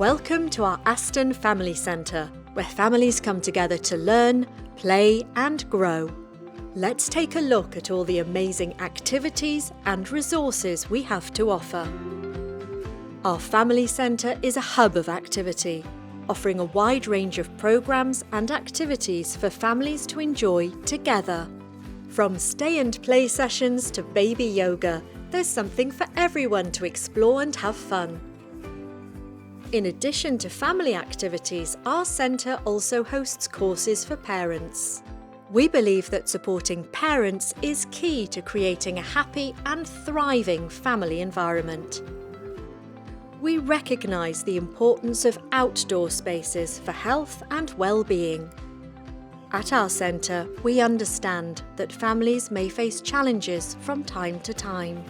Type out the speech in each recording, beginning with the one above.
Welcome to our Aston Family Centre, where families come together to learn, play and grow. Let's take a look at all the amazing activities and resources we have to offer. Our Family Centre is a hub of activity, offering a wide range of programmes and activities for families to enjoy together. From stay and play sessions to baby yoga, there's something for everyone to explore and have fun. In addition to family activities, our centre also hosts courses for parents. We believe that supporting parents is key to creating a happy and thriving family environment. We recognise the importance of outdoor spaces for health and well-being. At our centre, we understand that families may face challenges from time to time.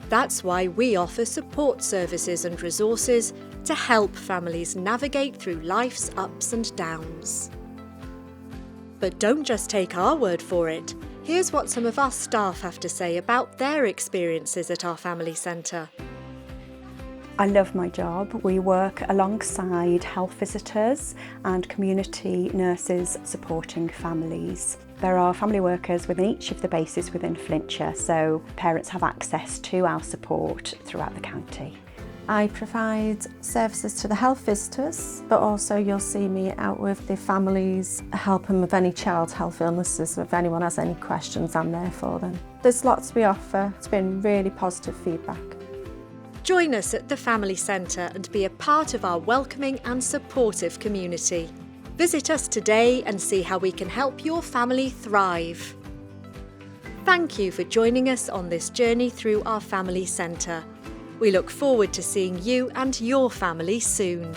That's why we offer support services and resources to help families navigate through life's ups and downs. But don't just take our word for it. Here's what some of our staff have to say about their experiences at our Family Centre. I love my job. We work alongside health visitors and community nurses supporting families. There are family workers within each of the bases within Flintshire, so parents have access to our support throughout the county. I provide services to the health visitors, but also you'll see me out with the families, helping with any child health illnesses. If anyone has any questions, I'm there for them. There's lots we offer. It's been really positive feedback. Join us at the Family Centre and be a part of our welcoming and supportive community. Visit us today and see how we can help your family thrive. Thank you for joining us on this journey through our Family Centre. We look forward to seeing you and your family soon.